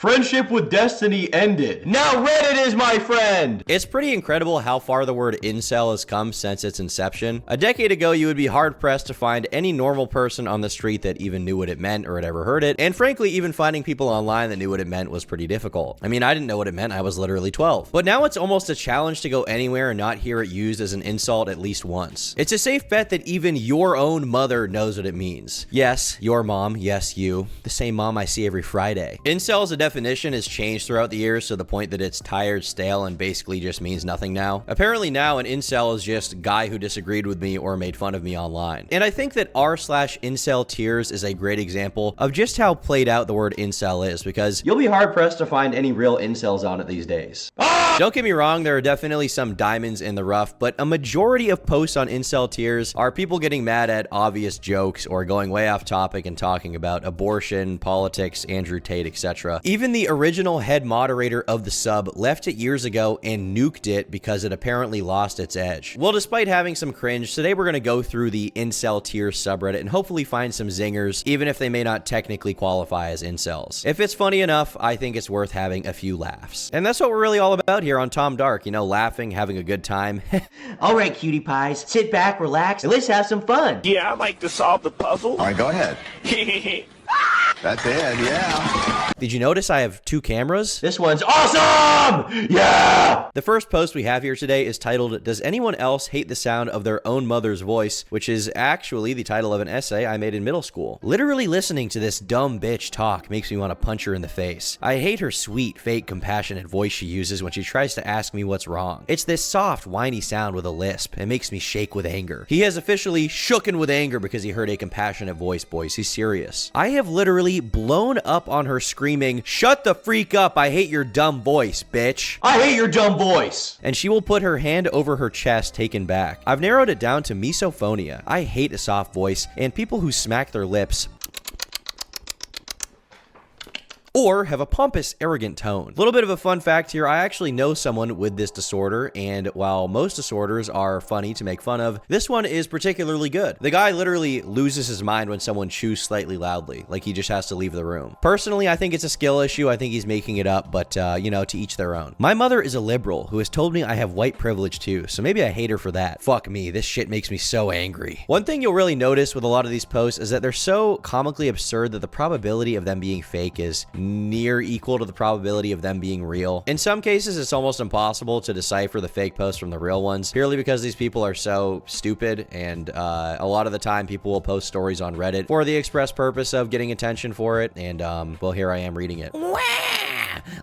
Friendship with Destiny ended. Now Reddit is my friend. It's pretty incredible how far the word incel has come since its inception. A decade ago, you would be hard-pressed to find any normal person on the street that even knew what it meant or had ever heard it, and frankly, even finding people online that knew what it meant was pretty difficult. I mean, I didn't know what it meant, I was literally 12. But now it's almost a challenge to go anywhere and not hear it used as an insult at least once. It's a safe bet that even your own mother knows what it means. Yes, your mom, yes, you. The same mom I see every Friday. Incel as a definition has changed throughout the years to the point that it's tired, stale, and basically just means nothing now. Apparently now an incel is just guy who disagreed with me or made fun of me online. And I think that r/IncelTears is a great example of just how played out the word incel is, because You'll be hard-pressed to find any real incels on it these days. don't get me wrong, there are definitely some diamonds in the rough, but a majority of posts on IncelTears are people getting mad at obvious jokes or going way off topic and talking about abortion, politics, Andrew Tate, etc. Even the original head moderator of the sub left it years ago and nuked it because it apparently lost its edge. Well, despite having some cringe, today we're going to go through the IncelTears subreddit and hopefully find some zingers, even if they may not technically qualify as incels. If it's funny enough, I think it's worth having a few laughs. And that's what we're really all about here on Tom Dark, you know, laughing, having a good time. All right, cutie pies, sit back, relax, and let's have some fun. Yeah, I'd like to solve the puzzle. All right, go ahead. That's it, yeah. Did you notice I have two cameras? This one's awesome! Yeah! The first post we have here today is titled, "Does anyone else hate the sound of their own mother's voice?" which is actually the title of an essay I made in middle school. Literally listening to this dumb bitch talk makes me want to punch her in the face. I hate her sweet, fake, compassionate voice she uses when she tries to ask me what's wrong. It's this soft, whiny sound with a lisp. It makes me shake with anger. He has officially shooken with anger because he heard a compassionate voice, boys. He's serious. I have literally blown up on her screaming, "Shut the freak up, I hate your dumb voice, bitch." I hate your dumb voice. And she will put her hand over her chest, taken back. I've narrowed it down to misophonia. I hate a soft voice and people who smack their lips or have a pompous, arrogant tone. A little bit of a fun fact here, I actually know someone with this disorder, and while most disorders are funny to make fun of, this one is particularly good. The guy literally loses his mind when someone chews slightly loudly, like he just has to leave the room. Personally, I think it's a skill issue. I think he's making it up, but you know, to each their own. My mother is a liberal who has told me I have white privilege too, so maybe I hate her for that. Fuck me, this shit makes me so angry. One thing you'll really notice with a lot of these posts is that they're so comically absurd that the probability of them being fake is near equal to the probability of them being real. In some cases, it's almost impossible to decipher the fake posts from the real ones, purely because these people are so stupid, and a lot of the time people will post stories on Reddit for the express purpose of getting attention for it, and well, here I am reading it. Wow!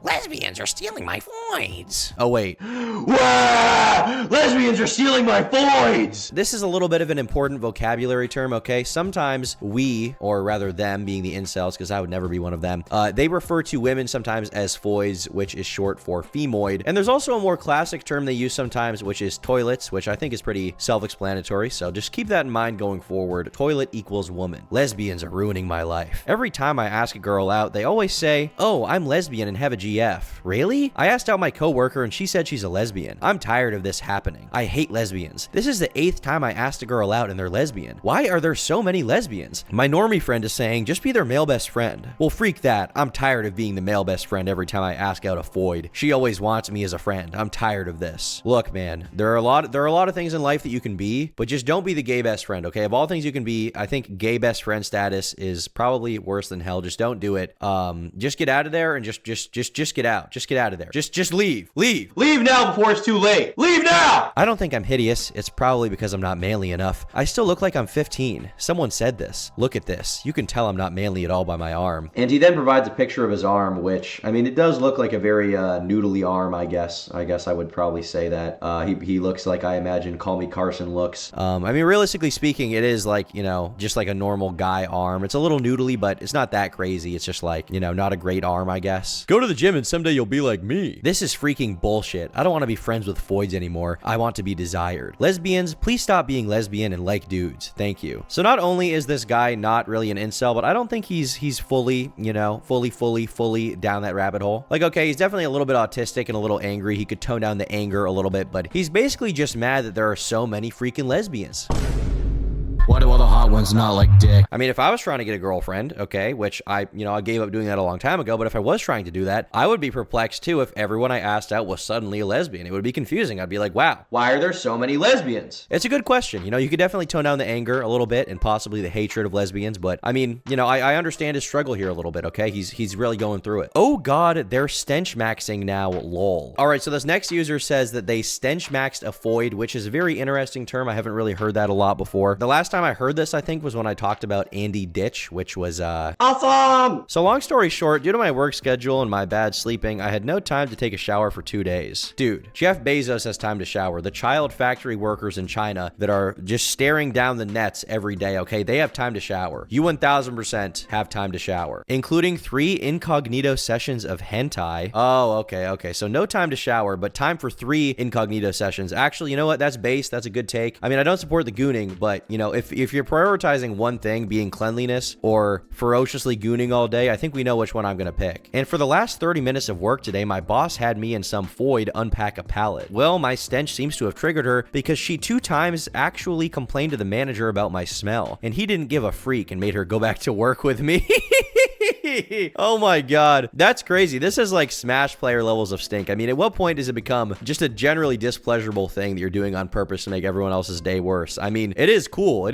Lesbians are stealing my voids. Oh wait. Wah! Lesbians are stealing my voids! This is a little bit of an important vocabulary term, okay? Sometimes we, or rather them being the incels, because I would never be one of them, they refer to women sometimes as foids, which is short for femoid. And there's also a more classic term they use sometimes, which is toilets, which I think is pretty self-explanatory, so just keep that in mind going forward. Toilet equals woman. Lesbians are ruining my life. Every time I ask a girl out, they always say, "Oh, I'm lesbian and have a GF." Really? I asked out my coworker and she said she's a lesbian. I'm tired of this happening. I hate lesbians. This is the 8th time I asked a girl out and they're lesbian. Why are there so many lesbians? My normie friend is saying, just be their male best friend. Well, freak that. I'm tired of being the male best friend every time I ask out a foid. She always wants me as a friend. I'm tired of this. Look, man, there are a lot of things in life that you can be, but just don't be the gay best friend, okay? Of all things you can be, I think gay best friend status is probably worse than hell. Just don't do it. Just get out of there and just get out. Just get out of there. Just leave. Leave. Leave now before it's too late. Leave now! I don't think I'm hideous. It's probably because I'm not manly enough. I still look like I'm 15. Someone said this. Look at this. You can tell I'm not manly at all by my arm. And he then provides a picture of his arm, which, I mean, it does look like a very noodly arm, I guess. I guess I would probably say that. He looks like I imagine Call Me Carson looks. I mean, realistically speaking, it is like, you know, just like a normal guy arm. It's a little noodly, but it's not that crazy. It's just like, you know, not a great arm, I guess. Go to the gym and someday you'll be like me. This is freaking bullshit. I don't want to be friends with foids anymore. I want to be desired. Lesbians, please stop being lesbian and like dudes. Thank you. So not only is this guy not really an incel, but I don't think he's fully, you know, fully down that rabbit hole. Like, okay, he's definitely a little bit autistic and a little angry. He could tone down the anger a little bit, but he's basically just mad that there are so many freaking lesbians. Why do all the hot ones not like dick? I mean, if I was trying to get a girlfriend, okay, which I gave up doing that a long time ago, but if I was trying to do that, I would be perplexed too if everyone I asked out was suddenly a lesbian. It would be confusing. I'd be like, wow. Why are there so many lesbians? It's a good question. You could definitely tone down the anger a little bit and possibly the hatred of lesbians, but I mean, I understand his struggle here a little bit, okay? He's really going through it. Oh god, they're stench maxing now, lol. All right, so this next user says that they stench maxed a foid, which is a very interesting term. I haven't really heard that a lot before. The last time I heard this, I think, was when I talked about Andy Ditch, which was, Awesome! So long story short, due to my work schedule and my bad sleeping, I had no time to take a shower for 2 days. Dude, Jeff Bezos has time to shower. The child factory workers in China that are just staring down the nets every day, okay? They have time to shower. You 1000% have time to shower, including 3 incognito sessions of hentai. Oh, okay. So no time to shower, but time for 3 incognito sessions. Actually, you know what? That's base. That's a good take. I mean, I don't support the gooning, but, if you're prioritizing one thing being cleanliness or ferociously gooning all day, I think we know which one I'm going to pick. And for the last 30 minutes of work today, my boss had me and some foid unpack a pallet. Well, my stench seems to have triggered her because she 2 times actually complained to the manager about my smell, and he didn't give a freak and made her go back to work with me. Oh my god, that's crazy. This is like Smash player levels of stink. I mean, at what point does it become just a generally displeasurable thing that you're doing on purpose to make everyone else's day worse? I mean, it is cool.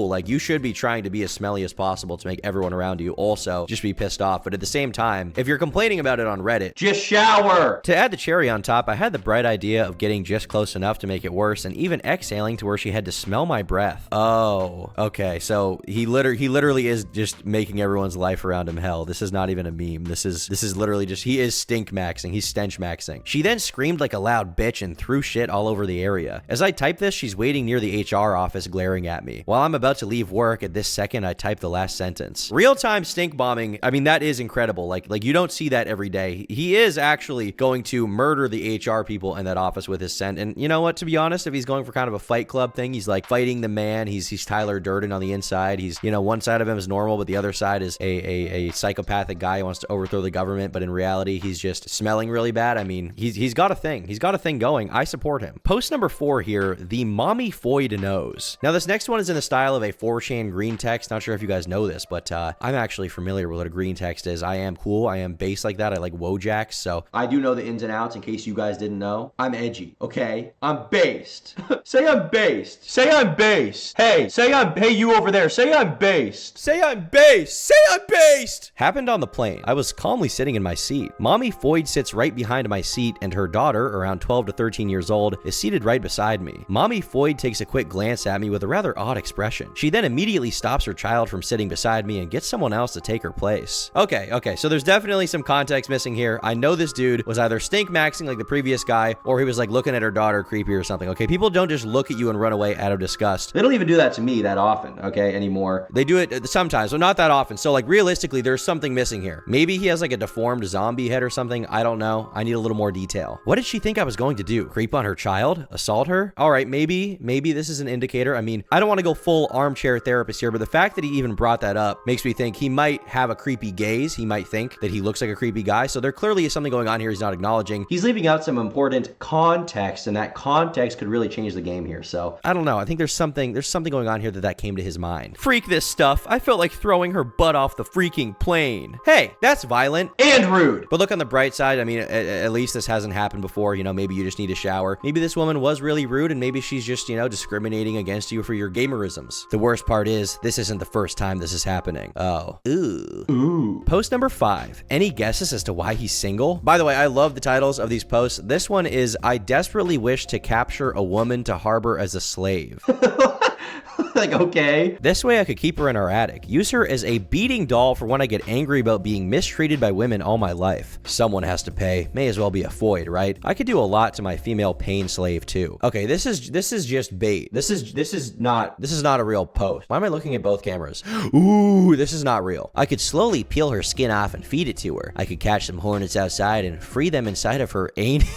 Like, you should be trying to be as smelly as possible to make everyone around you also just be pissed off. But at the same time, if you're complaining about it on Reddit, just shower. To add the cherry on top, I had the bright idea of getting just close enough to make it worse and even exhaling to where she had to smell my breath. Oh, okay. So he literally is just making everyone's life around him hell. This is not even a meme. This is literally just, he is stink maxing. He's stench maxing. She then screamed like a loud bitch and threw shit all over the area. As I type this, she's waiting near the HR office glaring at me. While I'm about to leave work, at this second, I type the last sentence. Real-time stink bombing. I mean, that is incredible. Like you don't see that every day. He is actually going to murder the HR people in that office with his send. And you know what? To be honest, if he's going for kind of a Fight Club thing, he's like fighting the man. He's Tyler Durden on the inside. He's, one side of him is normal, but the other side is a psychopathic guy who wants to overthrow the government, but in reality, he's just smelling really bad. I mean, he's got a thing. He's got a thing going. I support him. Post number 4 here, the mommy foid knows. Now, this next one is in the style of a 4chan green text. Not sure if you guys know this, but I'm actually familiar with what a green text is. I am cool. I am base like that. I like Wojaks, so I do know the ins and outs in case you guys didn't know. I'm edgy, okay? I'm based. Say I'm based. Say I'm based. Hey, hey, you over there. Say I'm based. Say I'm based. Say I'm based. Happened on the plane. I was calmly sitting in my seat. Mommy Foyd sits right behind my seat, and her daughter, around 12 to 13 years old, is seated right beside me. Mommy Foyd takes a quick glance at me with a rather odd expression. She then immediately stops her child from sitting beside me and gets someone else to take her place. Okay, so there's definitely some context missing here. I know this dude was either stink maxing like the previous guy, or he was like looking at her daughter creepy or something. Okay, people don't just look at you and run away out of disgust. They don't even do that to me that often, okay, anymore. They do it sometimes, but not that often. So like realistically, there's something missing here. Maybe he has like a deformed zombie head or something. I don't know. I need a little more detail. What did she think I was going to do? Creep on her child? Assault her? All right, maybe this is an indicator. I mean, I don't want to go full armchair therapist here, but the fact that he even brought that up makes me think he might have a creepy gaze. He might think that he looks like a creepy guy. So there clearly is something going on here he's not acknowledging. He's leaving out some important context, and that context could really change the game here. So I don't know. I think there's something going on here that came to his mind. Freak this stuff. I felt like throwing her butt off the freaking plane. Hey, that's violent and rude. But look on the bright side. I mean, at least this hasn't happened before. Maybe you just need a shower. Maybe this woman was really rude, and maybe she's just, discriminating against you for your gamerisms. The worst part is, this isn't the first time this is happening. Oh. Ooh. Post number 5. Any guesses as to why he's single? By the way, I love the titles of these posts. This one is, I desperately wish to capture a woman to harbor as a slave. Like, okay. This way I could keep her in our attic. Use her as a beating doll for when I get angry about being mistreated by women all my life. Someone has to pay. May as well be a foid, right? I could do a lot to my female pain slave too. Okay, this is just bait. This is not a real post. Why am I looking at both cameras? Ooh, this is not real. I could slowly peel her skin off and feed it to her. I could catch some hornets outside and free them inside of her anus.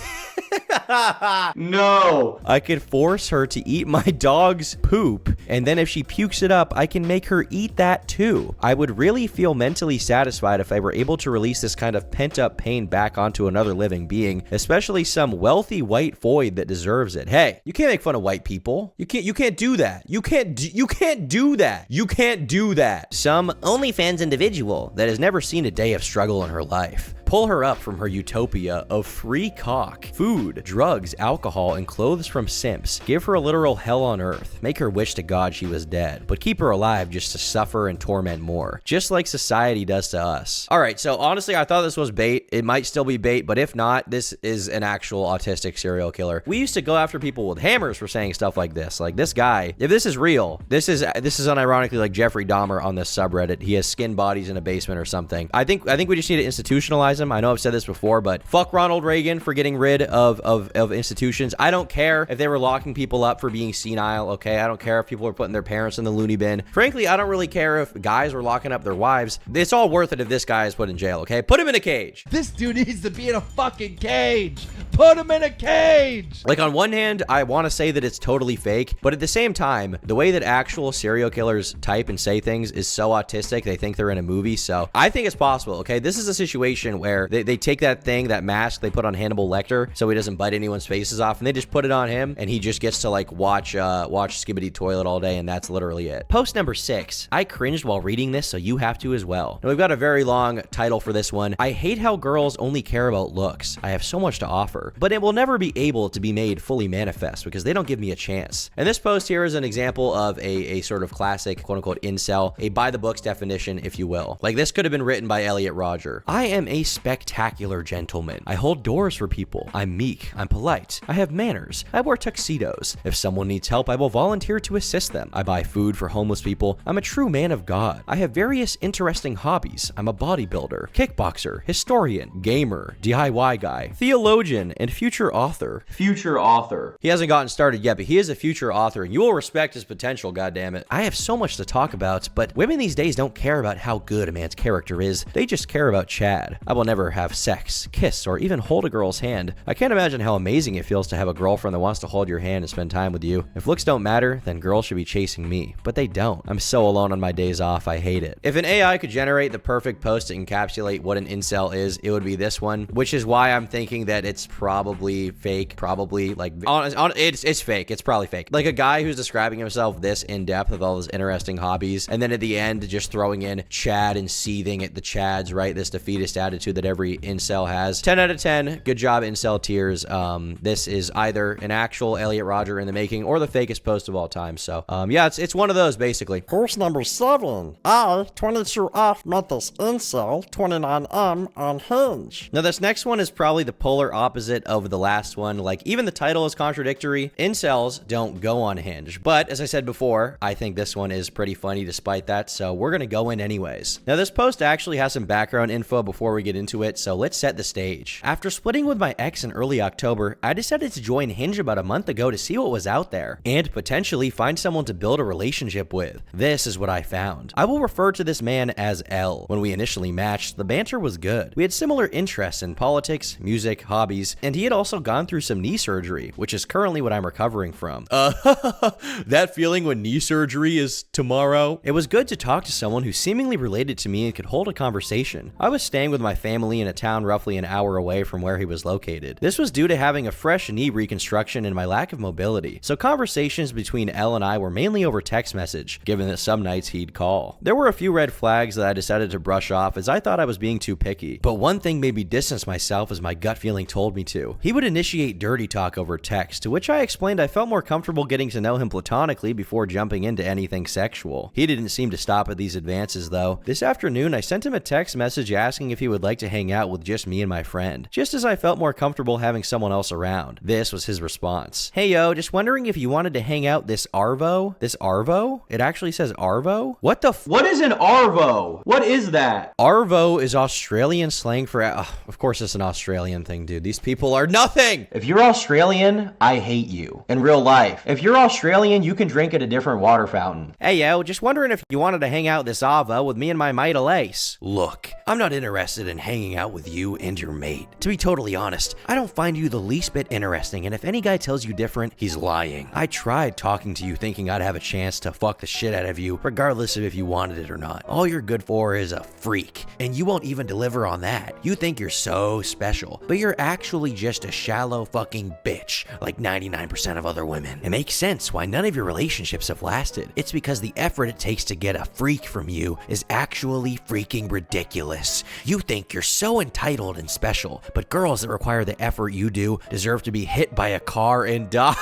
No. I could force her to eat my dog's poop, and then if she pukes it up, I can make her eat that too. I would really feel mentally satisfied if I were able to release this kind of pent-up pain back onto another living being, especially some wealthy white void that deserves it. Hey, you can't make fun of white people. You can't do that. You can't do that. You can't do that. Some OnlyFans individual that has never seen a day of struggle in her life. Pull her up from her utopia of free cock, food, drugs, alcohol, and clothes from simps. Give her a literal hell on earth. Make her wish to God she was dead, but keep her alive just to suffer and torment more, just like society does to us. All right, so honestly, I thought this was bait. It might still be bait, but if not, this is an actual autistic serial killer. We used to go after people with hammers for saying stuff like this. Like this guy, if this is real, this is unironically like Jeffrey Dahmer on this subreddit. He has skin bodies in a basement or something. I think we just need to institutionalize him. I know I've said this before, but fuck Ronald Reagan for getting rid of institutions. I don't care if they were locking people up for being senile, okay? I don't care if people were putting their parents in the loony bin. Frankly, I don't really care if guys were locking up their wives. It's all worth it if this guy is put in jail, okay? Put him in a cage. This dude needs to be in a fucking cage. Put him in a cage. Like, on one hand, I want to say that it's totally fake, but at the same time, the way that actual serial killers type and say things is so autistic, they think they're in a movie, so I think it's possible, okay? This is a situation where they take that mask they put on Hannibal Lecter so he doesn't bite anyone's faces off, and they just put it on him, and he just gets to, like, watch Skibbity Toilet all day, and that's literally it. Post number 6. I cringed while reading this, so you have to as well. Now, we've got a very long title for this one. I hate how girls only care about looks. I have so much to offer, but it will never be able to be made fully manifest because they don't give me a chance. And this post here is an example of a sort of classic, quote-unquote, incel, a by-the-books definition, if you will. Like, this could have been written by Elliot Rodger. I am a spectacular gentleman. I hold doors for people. I'm meek. I'm polite. I have manners. I wear tuxedos. If someone needs help, I will volunteer to assist them. I buy food for homeless people. I'm a true man of God. I have various interesting hobbies. I'm a bodybuilder, kickboxer, historian, gamer, DIY guy, theologian, and future author. Future author. He hasn't gotten started yet, but he is a future author, and you will respect his potential, goddammit. I have so much to talk about, but women these days don't care about how good a man's character is. They just care about Chad. I will never have sex, kiss, or even hold a girl's hand. I can't imagine how amazing it feels to have a girlfriend that wants to hold your hand and spend time with you. If looks don't matter, then girls should be chasing me, but they don't. I'm so alone on my days off, I hate it. If an AI could generate the perfect post to encapsulate what an incel is, it would be this one, which is why I'm thinking that it's probably fake, probably, like, it's fake, it's probably fake. Like a guy who's describing himself this in depth with all his interesting hobbies, and then at the end, just throwing in Chad and seething at the Chads, right? This defeatist attitude that every incel has. 10 out of 10. Good job, IncelTears. This is either an actual Elliot Rodger in the making or the fakest post of all time. So, yeah, it's one of those, basically. Post number 7. I, 22F, met this incel, 29M, on Hinge. Now, this next one is probably the polar opposite of the last one. Like, even the title is contradictory. Incels don't go on Hinge. But, as I said before, I think this one is pretty funny despite that, so we're gonna go in anyways. Now, this post actually has some background info before we get into it, so let's set the stage. After splitting with my ex in early October, I decided to join Hinge about a month ago to see what was out there, and potentially find someone to build a relationship with. This is what I found. I will refer to this man as L. When we initially matched, the banter was good. We had similar interests in politics, music, hobbies, and he had also gone through some knee surgery, which is currently what I'm recovering from. That feeling when knee surgery is tomorrow? It was good to talk to someone who seemingly related to me and could hold a conversation. I was staying with my family in a town roughly an hour away from where he was located. This was due to having a fresh knee reconstruction and my lack of mobility, so conversations between Elle and I were mainly over text message, given that some nights he'd call. There were a few red flags that I decided to brush off as I thought I was being too picky, but one thing made me distance myself as my gut feeling told me to. He would initiate dirty talk over text, to which I explained I felt more comfortable getting to know him platonically before jumping into anything sexual. He didn't seem to stop at these advances though. This afternoon, I sent him a text message asking if he would like to hang out with just me and my friend, just as I felt more comfortable having someone else around. This was his response. Hey yo, just wondering if you wanted to hang out this Arvo? This Arvo? It actually says Arvo? What the What is an Arvo? What is that? Arvo is Australian slang for... of course it's an Australian thing, dude. These people are nothing! If you're Australian, I hate you. In real life. If you're Australian, you can drink at a different water fountain. Hey yo, just wondering if you wanted to hang out this Arvo with me and my mate Elise. Look, I'm not interested in hanging out with you and your mate. To be totally honest, I don't find you the least bit interesting, and if any guy tells you different, he's lying. I tried talking to you thinking I'd have a chance to fuck the shit out of you, regardless of if you wanted it or not. All you're good for is a freak, and you won't even deliver on that. You think you're so special, but you're actually just a shallow fucking bitch, like 99% of other women. It makes sense why none of your relationships have lasted. It's because the effort it takes to get a freak from you is actually freaking ridiculous. You think you're so entitled and special, but girls that require the effort you do deserve to be hit by a car and die.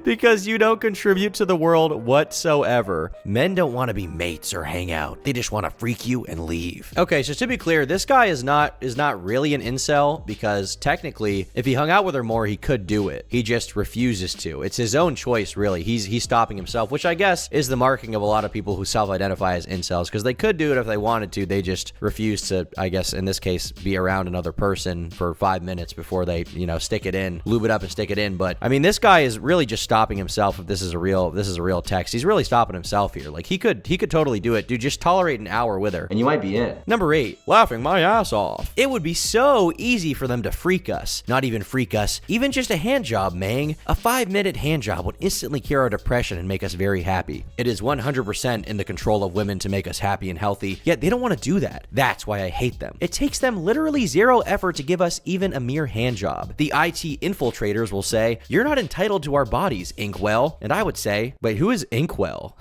Because you don't contribute to the world whatsoever. Men don't want to be mates or hang out. They just want to freak you and leave. Okay, so to be clear, this guy is not really an incel, because technically, if he hung out with her more, he could do it. He just refuses to. It's his own choice, really. He's stopping himself, which I guess is the marking of a lot of people who self-identify as incels, because they could do it if they wanted to. They just refuse to, I guess, in this case, be around another person for 5 minutes before they, stick it in, lube it up and stick it in. But I mean, this guy is really just stopping himself. If this is a real text, he's really stopping himself here. Like he could totally do it. Dude, just tolerate an hour with her and you might be in. Number 8, laughing my ass off. It would be so easy for them to freak us. Not even freak us, even just a hand job, mang. A 5-minute hand job would instantly cure our depression and make us very happy. It is 100% in the control of women to make us happy and healthy, yet they don't want to do that. That's why I hate them. It takes them literally zero effort to give us even a mere hand job. The IT infiltrators will say, "You're not entitled to our bodies, Inkwell." And I would say, wait, who is Inkwell?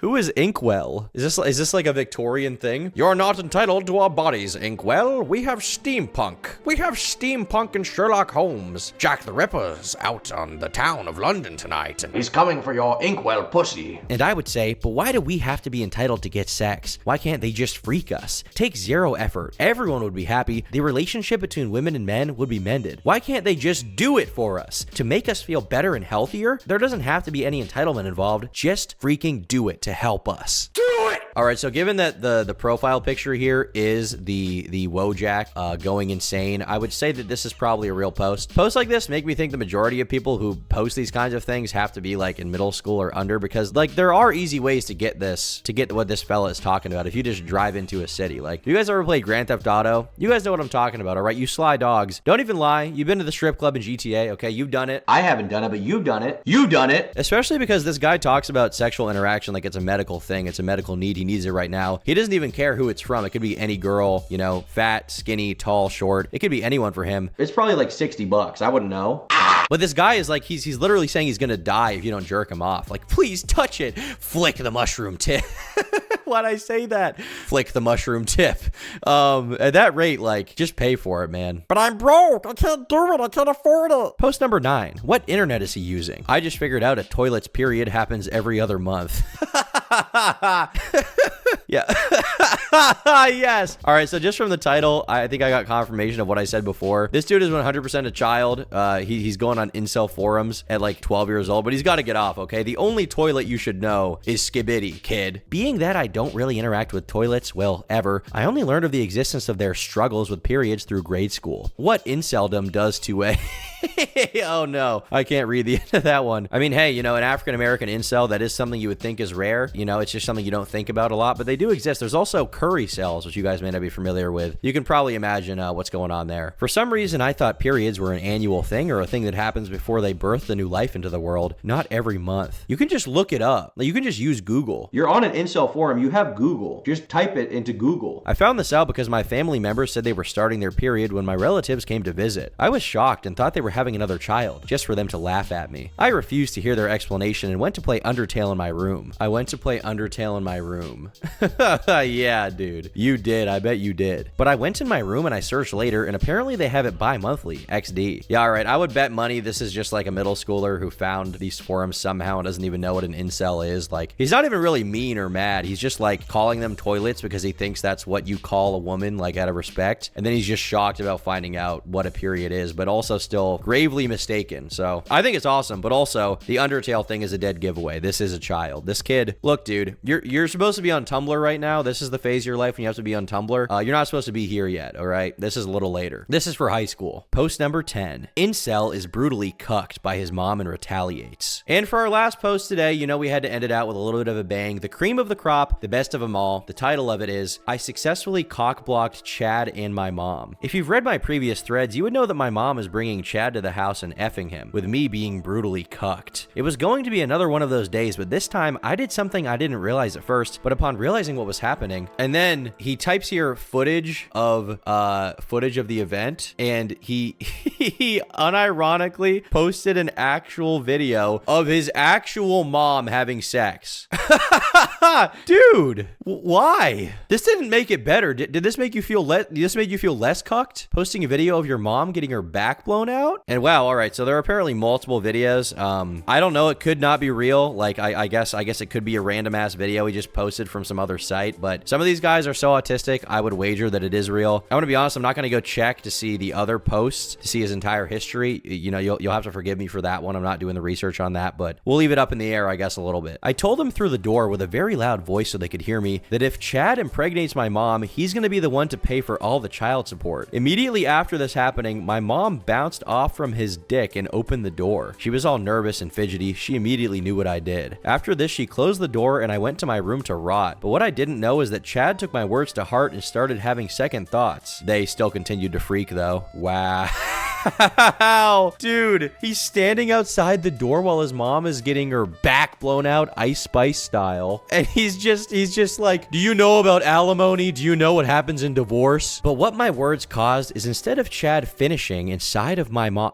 Who is Inkwell? Is this like a Victorian thing? "You're not entitled to our bodies, Inkwell. We have steampunk. We have steampunk and Sherlock Holmes. Jack the Ripper's out on the town of London tonight, and He's coming for your inkwell pussy. And I would say, but why do we have to be entitled to get sex? Why can't they just freak us? Take zero effort. Everyone would be happy. The relationship between women and men would be mended. Why can't they just do it for us? To make us feel better and healthier, there doesn't have to be any entitlement involved. Just freaking do it to help us. Do it! All right, so given that the profile picture here is the Wojak going insane, I would say that this is probably a real post. Posts like this make me think the majority of people who post these kinds of things have to be like in middle school or under, because like there are easy ways to get what this fella is talking about if you just drive into a city. Like, you guys ever play Grand Theft Auto? You guys know what I'm talking about, all right? You sly dogs. Don't even lie. You've been to the strip club in GTA, okay? You've done it. I haven't done it, but you've done it. You've done it. Especially because this guy talks about sexual interaction like it's a medical thing. It's a medical need. He needs it right now. He doesn't even care who it's from. It could be any girl, fat, skinny, tall, short. It could be anyone for him. It's probably like $60. I wouldn't know. But this guy is like, he's literally saying he's gonna die if you don't jerk him off. Like, please touch it. Flick the mushroom tip. Why'd I say that? Flick the mushroom tip. At that rate, like, just pay for it, man. But I'm broke. I can't do it. I can't afford it. Post number 9. What internet is he using? I just figured out a toilet's period happens every other month. Yeah. Yes. All right, so just from the title, I think I got confirmation of what I said before. This dude is 100% a child. He's going on incel forums at like 12 years old, but he's got to get off, okay? The only toilet you should know is Skibidi, kid. Being that I don't really interact with toilets, well, ever, I only learned of the existence of their struggles with periods through grade school. What inceldom does to a... Oh no, I can't read the end of that one. I mean, hey, an African-American incel, that is something you would think is rare. It's just something you don't think about a lot, but they do exist. There's also curry cells, which you guys may not be familiar with. You can probably imagine what's going on there. For some reason, I thought periods were an annual thing, or a thing that happens before they birth the new life into the world, not every month. You can just look it up. You can just use Google. You're on an incel forum. You have Google. Just type it into Google. I found this out because my family members said they were starting their period when my relatives came to visit. I was shocked and thought they were having another child, just for them to laugh at me. I refused to hear their explanation and went to play Undertale in my room. Yeah, dude. You did. I bet you did. But I went in my room and I searched later, and apparently they have it bi-monthly. XD. Yeah, all right. I would bet money this is just like a middle schooler who found these forums somehow and doesn't even know what an incel is. Like, he's not even really mean or mad. He's just like calling them toilets because he thinks that's what you call a woman, like out of respect. And then he's just shocked about finding out what a period is, but also still gravely mistaken. So I think it's awesome, but also the Undertale thing is a dead giveaway. This is a child. This kid looks look, dude, you're supposed to be on Tumblr right now. This is the phase of your life when you have to be on Tumblr. You're not supposed to be here yet, all right? This is a little later. This is for high school. Post number 10. Incel is brutally cucked by his mom and retaliates. And for our last post today, you know we had to end it out with a little bit of a bang. The cream of the crop, the best of them all. The title of it is, I successfully cock-blocked Chad and my mom. If you've read my previous threads, you would know that my mom is bringing Chad to the house and effing him, with me being brutally cucked. It was going to be another one of those days, but this time I did something I didn't realize at first, but upon realizing what was happening, and then he types here footage of the event, and he unironically posted an actual video of his actual mom having sex. Dude, why? This didn't make it better. Did this make you feel less? Did this make you feel less cucked? Posting a video of your mom getting her back blown out? And wow, all right. So there are apparently multiple videos. I don't know. It could not be real. Like I guess it could be a random ass video he just posted from some other site. But some of these guys are so autistic. I would wager that it is real. I want to be honest. I'm not going to go check to see the other posts to see his entire history. You know, you'll have to forgive me for that one. I'm not doing the research on that, but we'll leave it up in the air, I guess, a little bit. I told him through the door with a very loud voice so they could hear me that if Chad impregnates my mom, he's going to be the one to pay for all the child support. Immediately after this happening, my mom bounced off from his dick and opened the door. She was all nervous and fidgety. She immediately knew what I did. After this, she closed the door and I went to my room to rot. But what I didn't know is that Chad took my words to heart and started having second thoughts. They still continued to freak though. Wow. Dude, he's standing outside the door while his mom is getting her back blown out Ice Spice style. And he's just like, do you know about alimony? Do you know what happens in divorce? But what my words caused is instead of Chad finishing inside of my mom,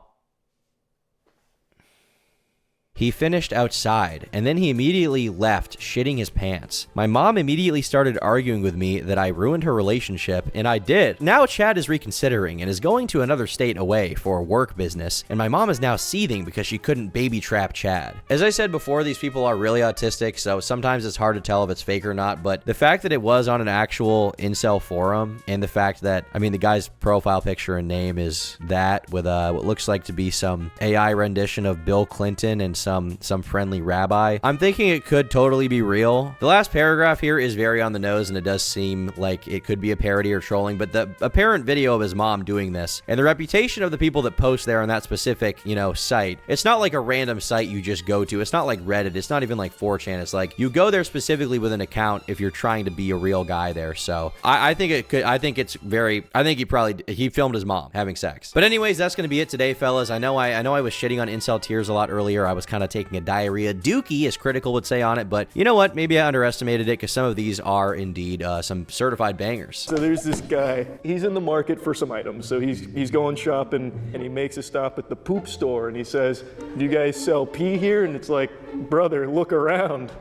he finished outside, and then he immediately left, shitting his pants. My mom immediately started arguing with me that I ruined her relationship, and I did. Now Chad is reconsidering and is going to another state away for work business, and my mom is now seething because she couldn't baby trap Chad. As I said before, these people are really autistic, so sometimes it's hard to tell if it's fake or not, but the fact that it was on an actual incel forum, and the fact that, I mean, the guy's profile picture and name is that with what looks like to be some AI rendition of Bill Clinton and some friendly rabbi. I'm thinking it could totally be real. The last paragraph here is very on the nose, and it does seem like it could be a parody or trolling, but the apparent video of his mom doing this and the reputation of the people that post there on that specific, you know, site, it's not like a random site you just go to. It's not like Reddit. It's not even like 4chan. It's like you go there specifically with an account if you're trying to be a real guy there. So I think it could, I think he filmed his mom having sex. But anyways, that's going to be it today, fellas. I know I was shitting on IncelTears a lot earlier. I was kind of taking a diarrhea dookie, as Critical would say on it, but you know what? Maybe I underestimated it because some of these are indeed some certified bangers. So there's this guy. He's in the market for some items. So he's going shopping and he makes a stop at the poop store and he says, "Do you guys sell pee here?" And it's like, "Brother, look around.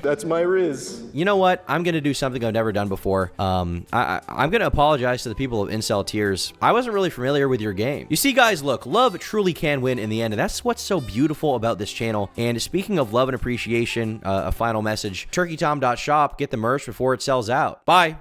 That's my Riz." You know what? I'm going to do something I've never done before. I'm going to apologize to the people of IncelTears. I wasn't really familiar with your game. You see, guys, look, love truly can win in the end, and that's what's so beautiful about this channel. And speaking of love and appreciation, a final message, turkeytom.shop, get the merch before it sells out. Bye.